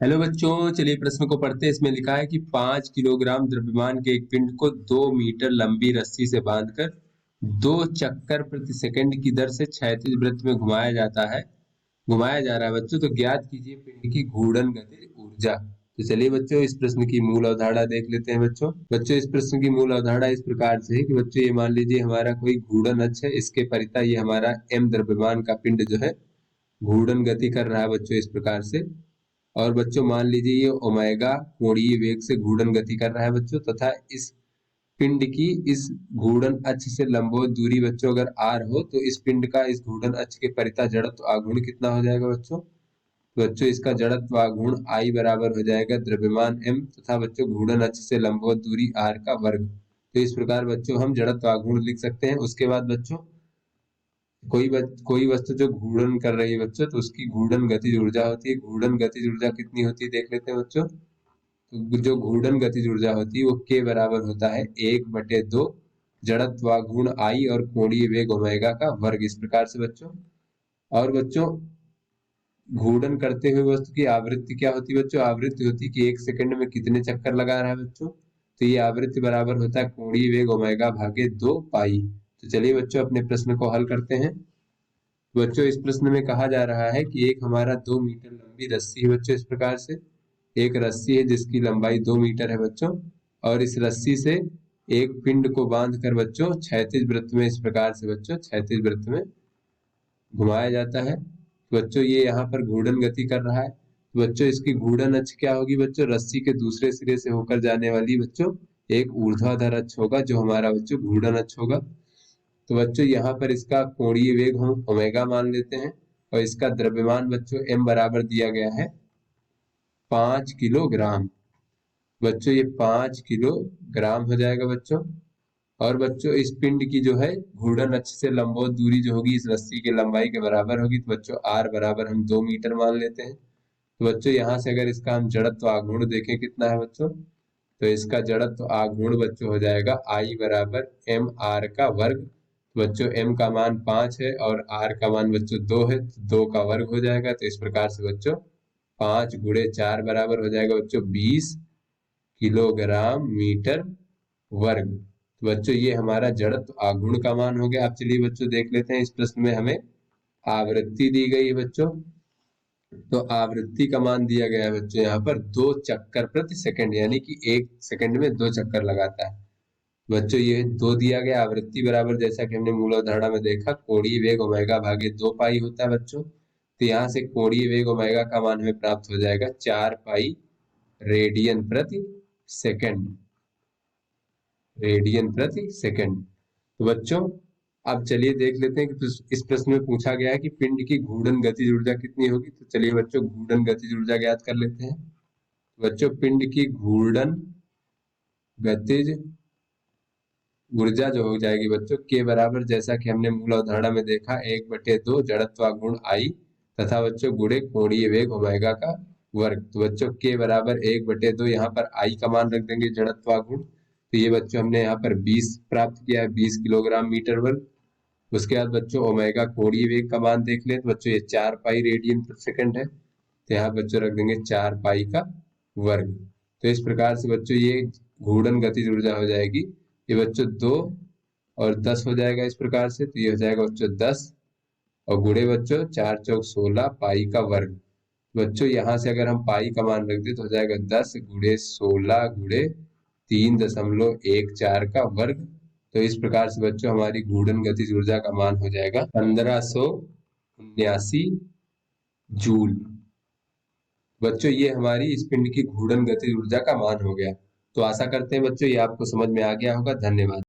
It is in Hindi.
हेलो बच्चों, चलिए प्रश्न को पढ़ते हैं। इसमें लिखा है कि 5 किलोग्राम द्रव्यमान के एक पिंड को 2 मीटर लंबी रस्सी से बांधकर 2 चक्कर प्रति सेकंड की दर से क्षैतिज वृत्त में घुमाया जा रहा है बच्चों। तो ज्ञात कीजिए पिंड की घूर्णन गतिज ऊर्जा। तो चलिए बच्चों, इस प्रश्न की मूल अवधारणा देख लेते हैं। बच्चों इस प्रश्न की मूल अवधारणा इस प्रकार से है कि बच्चों ये मान लीजिए हमारा कोई घूर्णन अक्ष है, इसके परितः ये हमारा m द्रव्यमान का पिंड जो है घूर्णन गति कर रहा है बच्चों इस प्रकार से। और बच्चों मान लीजिए ये ओमेगा कोणीय वेग से घूर्णन गति कर रहा है बच्चों, तथा इस पिंड की इस घूर्णन अक्ष से लंबवत दूरी बच्चों अगर r हो तो इस पिंड का इस घूर्णन अक्ष के परितः जड़त्व आघूर्ण कितना हो जाएगा बच्चों। तो बच्चों इसका जड़त्व आघूर्ण I बराबर हो जाएगा द्रव्यमान m तथा बच्चों घूर्णन अक्ष से लंबवत दूरी r का वर्ग। तो इस प्रकार बच्चों हम जड़त्व आघूर्ण लिख सकते हैं। उसके बाद बच्चों कोई वस्तु जो घूर्णन कर रही है बच्चों, तो उसकी घूर्णन गतिज ऊर्जा होती है। घूर्णन गतिज ऊर्जा कितनी होती है देख लेते हैं बच्चों। तो जो घूर्णन गतिज ऊर्जा होती है वो k बराबर होता है 1/2 जड़त्वाघूर्ण I और कोणीय वेग ओमेगा का वर्ग, इस प्रकार से बच्चों। और बच्चों घूर्णन करते हुए वस्तु की आवृत्ति क्या होती है बच्चों। आवृत्ति होती है कि 1 सेकंड में कितने चक्कर लगा रहा है बच्चों। तो ये आवृत्ति बराबर होता है कोणीय वेग ओमेगा भागे 2 पाई। तो चलिए बच्चों अपने प्रश्न को हल करते हैं। बच्चों इस प्रश्न में कहा जा रहा है कि एक हमारा 2 मीटर लंबी रस्सी है बच्चों। इस प्रकार से एक रस्सी है जिसकी लंबाई 2 मीटर है बच्चों, और इस रस्सी से एक पिंड को बांध कर बच्चों क्षैतिज वृत्त में इस प्रकार से बच्चों क्षैतिज वृत्त में घुमाया जाता है। बच्चों ये यहाँ पर घूर्णन गति कर रहा है। तो बच्चों इसकी घूर्णन अक्ष क्या होगी बच्चों। रस्सी के दूसरे सिरे से होकर जाने वाली बच्चों एक ऊर्ध्वाधर अक्ष होगा जो हमारा बच्चों घूर्णन अक्ष होगा। तो बच्चों यहाँ पर इसका कोणीय वेग हम ओमेगा मान लेते हैं, और इसका द्रव्यमान बच्चों m बराबर दिया गया है 5 किलोग्राम। बच्चों ये 5 किलोग्राम हो जाएगा बच्चों। और बच्चों इस पिंड की जो है घूर्णन अक्ष से लंबवत दूरी जो होगी इस रस्सी की लंबाई के बराबर होगी। तो बच्चों r बराबर हम 2 मीटर मान लेते हैं। तो बच्चों यहाँ से अगर इसका हम जड़त्व आघूर्ण देखें कितना है बच्चों, तो इसका जड़त्व आघूर्ण बच्चों हो जाएगा I बराबर m r का वर्ग। बच्चों m का मान 5 है और r का मान बच्चों 2 है, तो 2 का वर्ग हो जाएगा। तो इस प्रकार से बच्चों 5 गुणे 4 बराबर हो जाएगा बच्चों 20 किलोग्राम मीटर वर्ग। तो बच्चों ये हमारा जड़त्व आघूर्ण का मान हो गया। अब चलिए बच्चों देख लेते हैं, इस प्रश्न में हमें आवृत्ति दी गई है बच्चों। तो आवृत्ति का मान दिया गया है बच्चों यहाँ पर 2 चक्कर प्रति सेकंड, यानी कि 1 सेकंड में 2 चक्कर लगाता है बच्चों। ये 2 दिया गया। आवृत्ति बराबर जैसा कि हमने मूल अवधारणा में देखा कोणीय वेग ओमेगा भागे 2 पाई होता है बच्चों। तो यहाँ से कोणीय वेग ओमेगा का मान हमें प्राप्त हो जाएगा 4 पाई रेडियन प्रति सेकंड। रेडियन प्रति सेकंड। तो बच्चों अब चलिए देख लेते हैं कि इस प्रश्न में पूछा गया है कि पिंड की घूर्णन गतिज ऊर्जा कितनी होगी। तो चलिए बच्चों घूर्णन गतिज ऊर्जा ज्ञात कर लेते हैं। बच्चों पिंड की घूर्णन गतिज ऊर्जा जो हो जाएगी बच्चों के बराबर जैसा कि हमने मूल अवधारणा में देखा 1/2 जड़त्वाघूर्ण I तथा बच्चों गुणे कोणीय वेग ओमेगा का वर्ग। तो बच्चों के बराबर 1/2, यहाँ पर I का मान रख देंगे जड़त्वाघूर्ण। तो ये बच्चों हमने यहाँ पर 20 प्राप्त किया है, 20 किलोग्राम मीटर वर्ग। उसके बाद बच्चों ओमेगा कोणीय वेग का मान देख लें, तो बच्चों ये 4 पाई रेडियन प्रति सेकंड है। तो यहाँ बच्चों रख देंगे 4 पाई का वर्ग। तो इस प्रकार से बच्चों ये घूर्णन गतिज ऊर्जा हो जाएगी, ये बच्चों 2 और 10 हो जाएगा इस प्रकार से। तो ये हो जाएगा बच्चों 10 और गुणे बच्चों 4 चौक 16 पाई का वर्ग। बच्चों यहाँ से अगर हम पाई का मान रख दे तो हो जाएगा 10 गुणे 16 गुणे 3.14 का वर्ग। तो इस प्रकार से बच्चों हमारी घूर्णन गतिज ऊर्जा का मान हो जाएगा 1579 जूल। बच्चों ये हमारी इस पिंड की घूर्णन गतिज ऊर्जा का मान हो गया। तो आशा करते हैं बच्चों ये आपको समझ में आ गया होगा। धन्यवाद।